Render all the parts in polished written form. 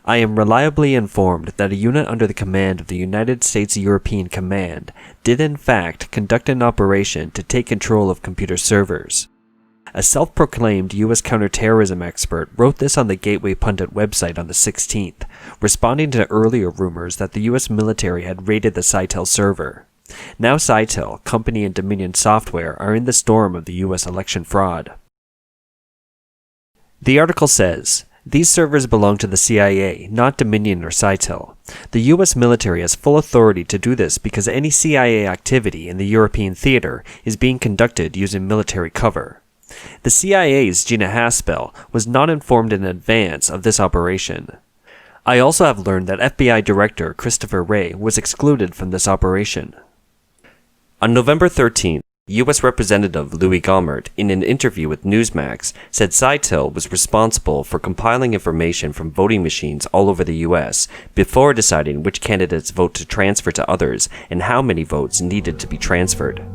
I am reliably informed that a unit under the command of the United States European Command did in fact conduct an operation to take control of computer servers. A self-proclaimed U.S. counterterrorism expert wrote this on the Gateway Pundit website on the 16th, responding to earlier rumors that the U.S. military had raided the SCYTL server. Now SCYTL, company and Dominion Software are in the storm of the U.S. election fraud. The article says, these servers belong to the CIA, not Dominion or SCYTL. The U.S. military has full authority to do this because any CIA activity in the European theater is being conducted using military cover. The CIA's Gina Haspel was not informed in advance of this operation. I also have learned that FBI Director Christopher Wray was excluded from this operation. On November 13th, U.S. Representative Louis Gohmert, in an interview with Newsmax, said SCYTL was responsible for compiling information from voting machines all over the U.S. before deciding which candidates vote to transfer to others and how many votes needed to be transferred.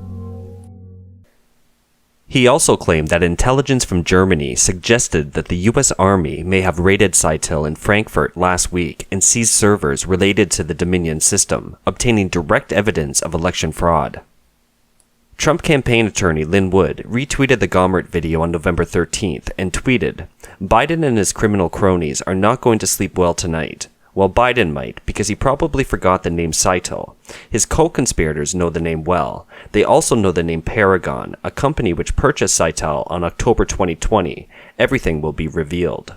He also claimed that intelligence from Germany suggested that the U.S. Army may have raided SCYTL in Frankfurt last week and seized servers related to the Dominion system, obtaining direct evidence of election fraud. Trump campaign attorney Lynn Wood retweeted the Gohmert video on November 13th and tweeted, "Biden and his criminal cronies are not going to sleep well tonight. Well, Biden might, because he probably forgot the name SCYTL. His co-conspirators know the name well. They also know the name Paragon, a company which purchased SCYTL on October 2020. Everything will be revealed."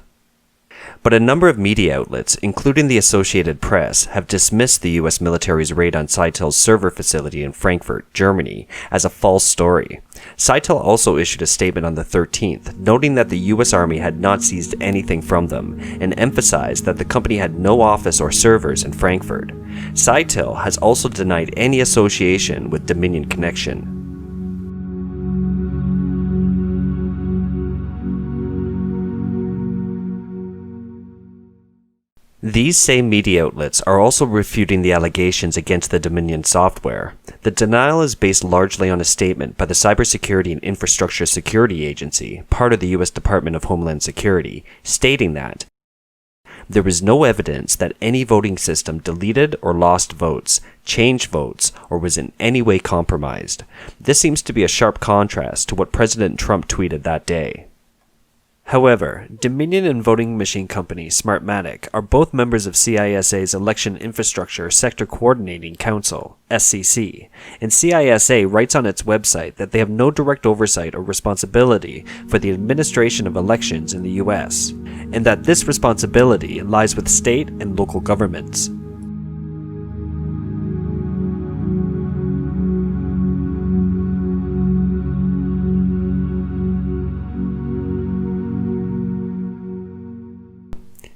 But a number of media outlets, including the Associated Press, have dismissed the U.S. military's raid on SCYTL's server facility in Frankfurt, Germany, as a false story. SCYTL also issued a statement on the 13th, noting that the U.S. Army had not seized anything from them, and emphasized that the company had no office or servers in Frankfurt. SCYTL has also denied any association with Dominion connection. These same media outlets are also refuting the allegations against the Dominion software. The denial is based largely on a statement by the Cybersecurity and Infrastructure Security Agency, part of the U.S. Department of Homeland Security, stating that there is no evidence that any voting system deleted or lost votes, changed votes, or was in any way compromised. This seems to be a sharp contrast to what President Trump tweeted that day. However, Dominion and voting machine company SMARTMATIC are both members of CISA's Election Infrastructure Sector Coordinating Council, SCC, and CISA writes on its website that they have no direct oversight or responsibility for the administration of elections in the U.S., and that this responsibility lies with state and local governments.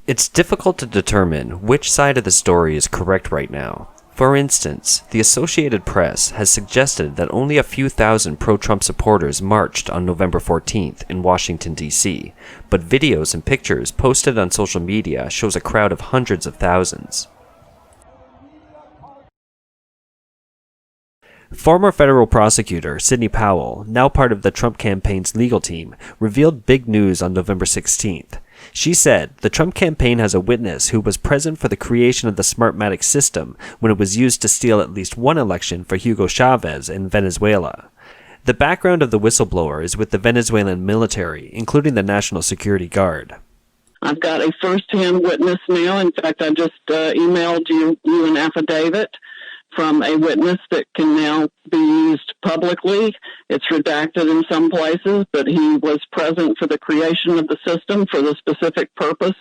It's difficult to determine which side of the story is correct right now. For instance, the Associated Press has suggested that only a few thousand pro-Trump supporters marched on November 14th in Washington, D.C., but videos and pictures posted on social media shows a crowd of hundreds of thousands. Former federal prosecutor Sidney Powell, now part of the Trump campaign's legal team, revealed big news on November 16th. She said the Trump campaign has a witness who was present for the creation of the SMARTMATIC system when it was used to steal at least one election for Hugo Chavez in Venezuela. The background of the whistleblower is with the Venezuelan military, including the National Security Guard. I've got a first-hand witness now. In fact, I just emailed you an affidavit from a witness that can now be used publicly. It's redacted in some places, but he was present for the creation of the system for the specific purpose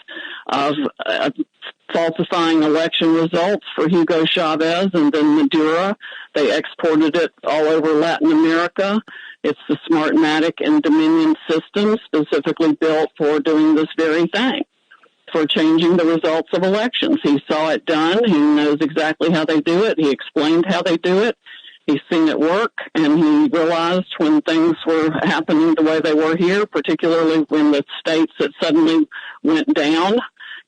of falsifying election results for Hugo Chavez and then Maduro. They exported it all over Latin America. It's the SMARTMATIC and Dominion system specifically built for doing this very thing, for changing the results of elections. He saw it done. He knows exactly how they do it. He explained how they do it. He's seen it work, and he realized when things were happening the way they were here, particularly when the states that suddenly went down,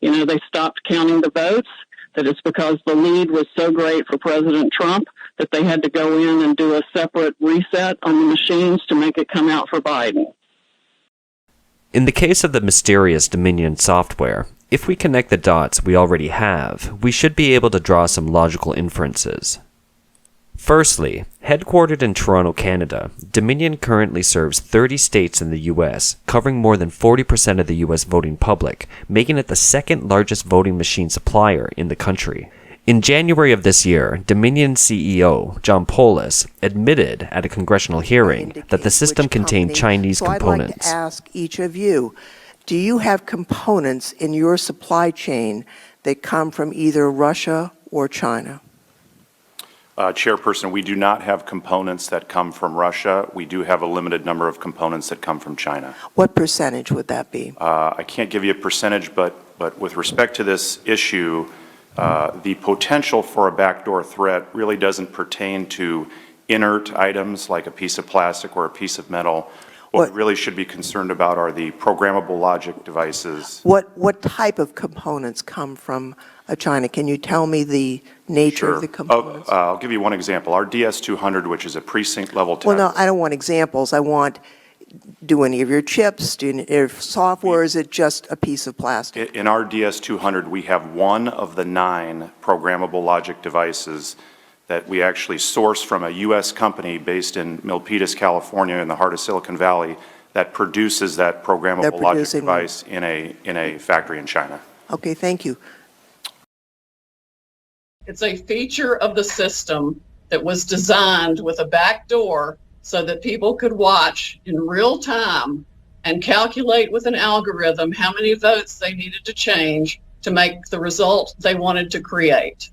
they stopped counting the votes, that it's because the lead was so great for President Trump that they had to go in and do a separate reset on the machines to make it come out for Biden. In the case of the mysterious Dominion software, If we connect the dots we already have, we should be able to draw some logical inferences. Firstly, headquartered in Toronto, Canada, Dominion currently serves 30 states in the U.S., covering more than 40% of the U.S. voting public, making it the second largest voting machine supplier in the country. In January of this year, Dominion CEO John Polis admitted at a congressional hearing that the system contained Chinese components. I'd like to ask each of you, do you have components in your supply chain that come from either Russia or China? Chairperson, we do not have components that come from Russia. We do have a limited number of components that come from China. What percentage would that be? I can't give you a percentage, but with respect to this issue, the potential for a backdoor threat really doesn't pertain to inert items like a piece of plastic or a piece of metal. What we really should be concerned about are the programmable logic devices. What type of components come from China? Can you tell me the nature of the components? I'll give you one example. Our DS200, which is a precinct level test. Well, no, I don't want examples. I want, do any of your chips, do any of your software, is it just a piece of plastic? In our DS200, we have one of the 9 programmable logic devices that we actually source from a U.S. company based in Milpitas, California, in the heart of Silicon Valley, that produces that programmable logic device in a factory in China. Okay, thank you. It's a feature of the system that was designed with a back door so that people could watch in real time and calculate with an algorithm how many votes they needed to change to make the result they wanted to create.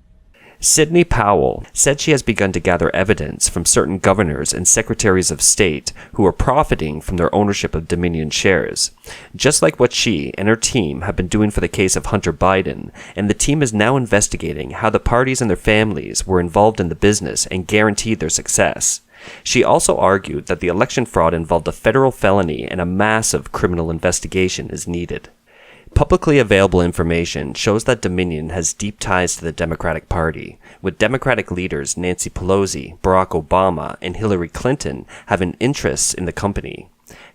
Sidney Powell said she has begun to gather evidence from certain governors and secretaries of state who are profiting from their ownership of Dominion shares, just like what she and her team have been doing for the case of Hunter Biden, and the team is now investigating how the parties and their families were involved in the business and guaranteed their success. She also argued that the election fraud involved a federal felony and a massive criminal investigation is needed. Publicly available information shows that Dominion has deep ties to the Democratic Party, with Democratic leaders Nancy Pelosi, Barack Obama, and Hillary Clinton having interests in the company.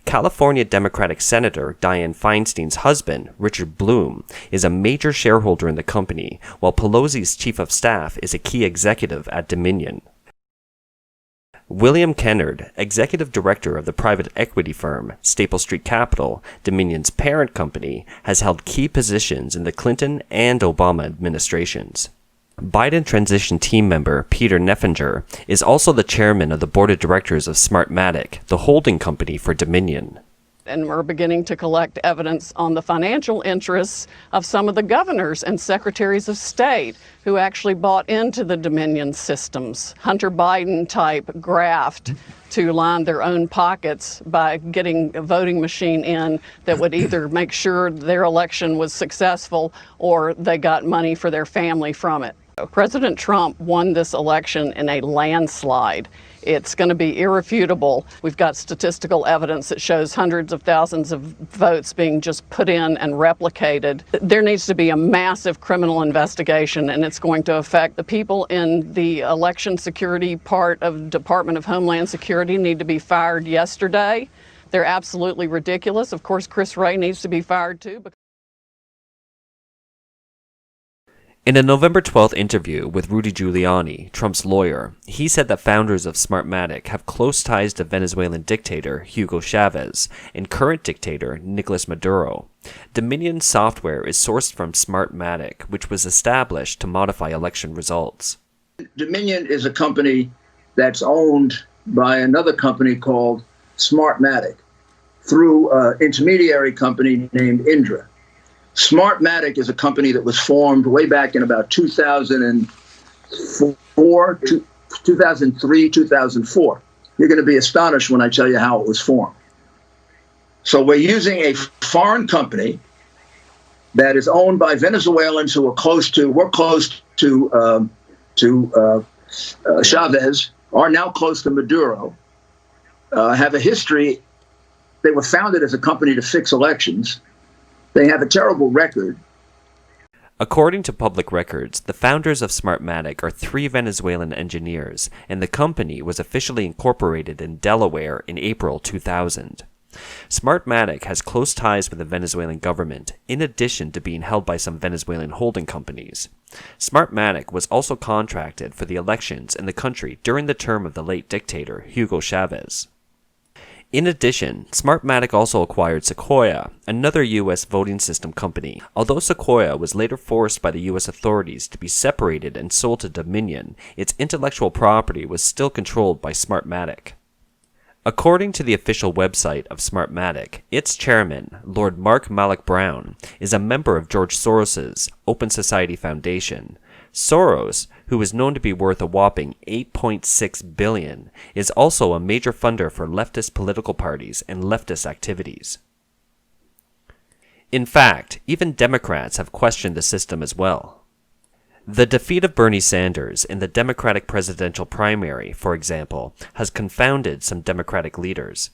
California Democratic Senator Dianne Feinstein's husband, Richard Bloom, is a major shareholder in the company, while Pelosi's chief of staff is a key executive at Dominion. William Kennard, executive director of the private equity firm Staple Street Capital, Dominion's parent company, has held key positions in the Clinton and Obama administrations. Biden transition team member Peter Neffenger is also the chairman of the board of directors of SMARTMATIC, the holding company for Dominion. And we're beginning to collect evidence on the financial interests of some of the governors and secretaries of state who actually bought into the Dominion systems. Hunter Biden type graft to line their own pockets by getting a voting machine in that would either make sure their election was successful or they got money for their family from it. President Trump won this election in a landslide. It's going to be irrefutable. We've got statistical evidence that shows hundreds of thousands of votes being just put in and replicated. There needs to be a massive criminal investigation, and it's going to affect the people in the election security part of Department of Homeland Security need to be fired yesterday. They're absolutely ridiculous. Of course, Chris Wray needs to be fired too. In a November 12th interview with Rudy Giuliani, Trump's lawyer, he said that founders of Smartmatic have close ties to Venezuelan dictator Hugo Chavez and current dictator Nicolas Maduro. Dominion software is sourced from Smartmatic, which was established to modify election results. Dominion is a company that's owned by another company called Smartmatic through an intermediary company named Indra. Smartmatic is a company that was formed way back in about 2004, 2003, 2004. You're going to be astonished when I tell you how it was formed. So we're using a foreign company that is owned by Venezuelans who are close to Chavez, are now close to Maduro, have a history. They were founded as a company to fix elections. They have a terrible record. According to public records, the founders of Smartmatic are 3 Venezuelan engineers, and the company was officially incorporated in Delaware in April 2000. SMARTMATIC has close ties with the Venezuelan government, in addition to being held by some Venezuelan holding companies. SMARTMATIC was also contracted for the elections in the country during the term of the late dictator Hugo Chavez. In addition, SMARTMATIC also acquired Sequoia, another U.S. voting system company. Although Sequoia was later forced by the U.S. authorities to be separated and sold to Dominion, its intellectual property was still controlled by SMARTMATIC. According to the official website of SMARTMATIC, its chairman, Lord Mark Malloch Brown, is a member of George Soros's Open Society Foundation. Soros, who is known to be worth a whopping $8.6 billion, is also a major funder for leftist political parties and leftist activities. In fact, even Democrats have questioned the system as well. The defeat of Bernie Sanders in the Democratic presidential primary, for example, has confounded some Democratic leaders.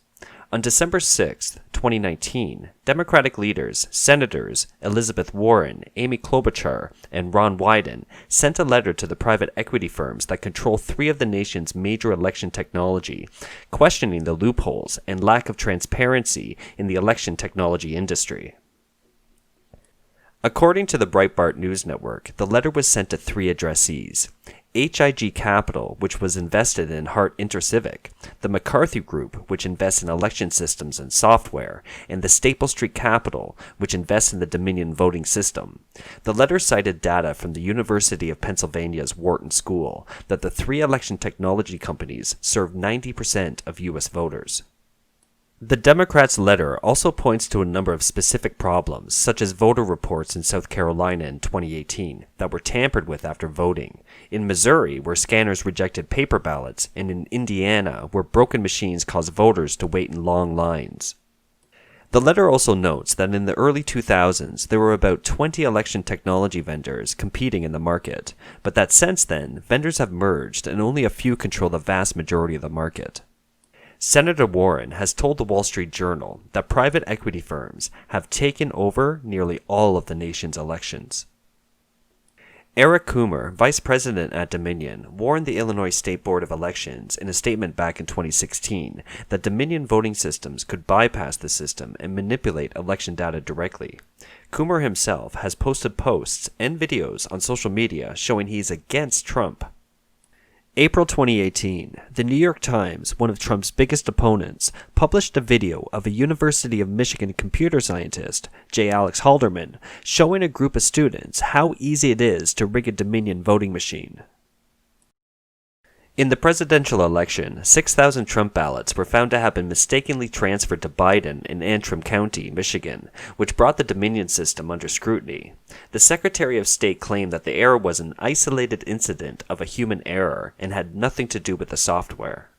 On December 6, 2019, Democratic leaders, Senators Elizabeth Warren, Amy Klobuchar, and Ron Wyden sent a letter to the private equity firms that control 3 of the nation's major election technology, questioning the loopholes and lack of transparency in the election technology industry. According to the Breitbart News Network, the letter was sent to 3 addressees: HIG Capital, which was invested in Hart Intercivic, the McCarthy Group, which invests in election systems and software, and the Staple Street Capital, which invests in the Dominion voting system. The letter cited data from the University of Pennsylvania's Wharton School that the 3 election technology companies serve 90% of U.S. voters. The Democrats' letter also points to a number of specific problems, such as voter reports in South Carolina in 2018 that were tampered with after voting, in Missouri where scanners rejected paper ballots, and in Indiana where broken machines caused voters to wait in long lines. The letter also notes that in the early 2000s there were about 20 election technology vendors competing in the market, but that since then vendors have merged and only a few control the vast majority of the market. Senator Warren has told the Wall Street Journal that private equity firms have taken over nearly all of the nation's elections. Eric Coomer, vice president at Dominion, warned the Illinois State Board of Elections in a statement back in 2016 that Dominion voting systems could bypass the system and manipulate election data directly. Coomer himself has posted posts and videos on social media showing he's against Trump. April 2018, the New York Times, one of Trump's biggest opponents, published a video of a University of Michigan computer scientist, J. Alex Halderman, showing a group of students how easy it is to rig a Dominion voting machine. In the presidential election, 6,000 Trump ballots were found to have been mistakenly transferred to Biden in Antrim County, Michigan, which brought the Dominion system under scrutiny. The Secretary of State claimed that the error was an isolated incident of a human error and had nothing to do with the software.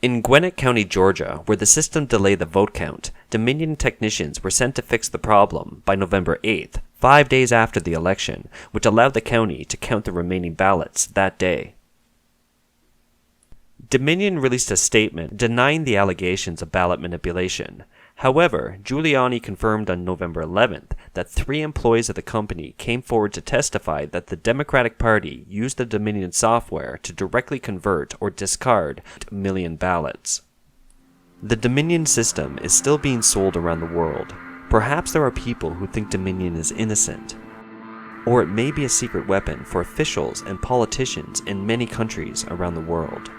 In Gwinnett County, Georgia, where the system delayed the vote count, Dominion technicians were sent to fix the problem by November 8th, 5 days after the election, which allowed the county to count the remaining ballots that day. Dominion released a statement denying the allegations of ballot manipulation. However, Giuliani confirmed on November 11th that 3 employees of the company came forward to testify that the Democratic Party used the Dominion software to directly convert or discard 1 million ballots. The Dominion system is still being sold around the world. Perhaps there are people who think Dominion is innocent. Or it may be a secret weapon for officials and politicians in many countries around the world.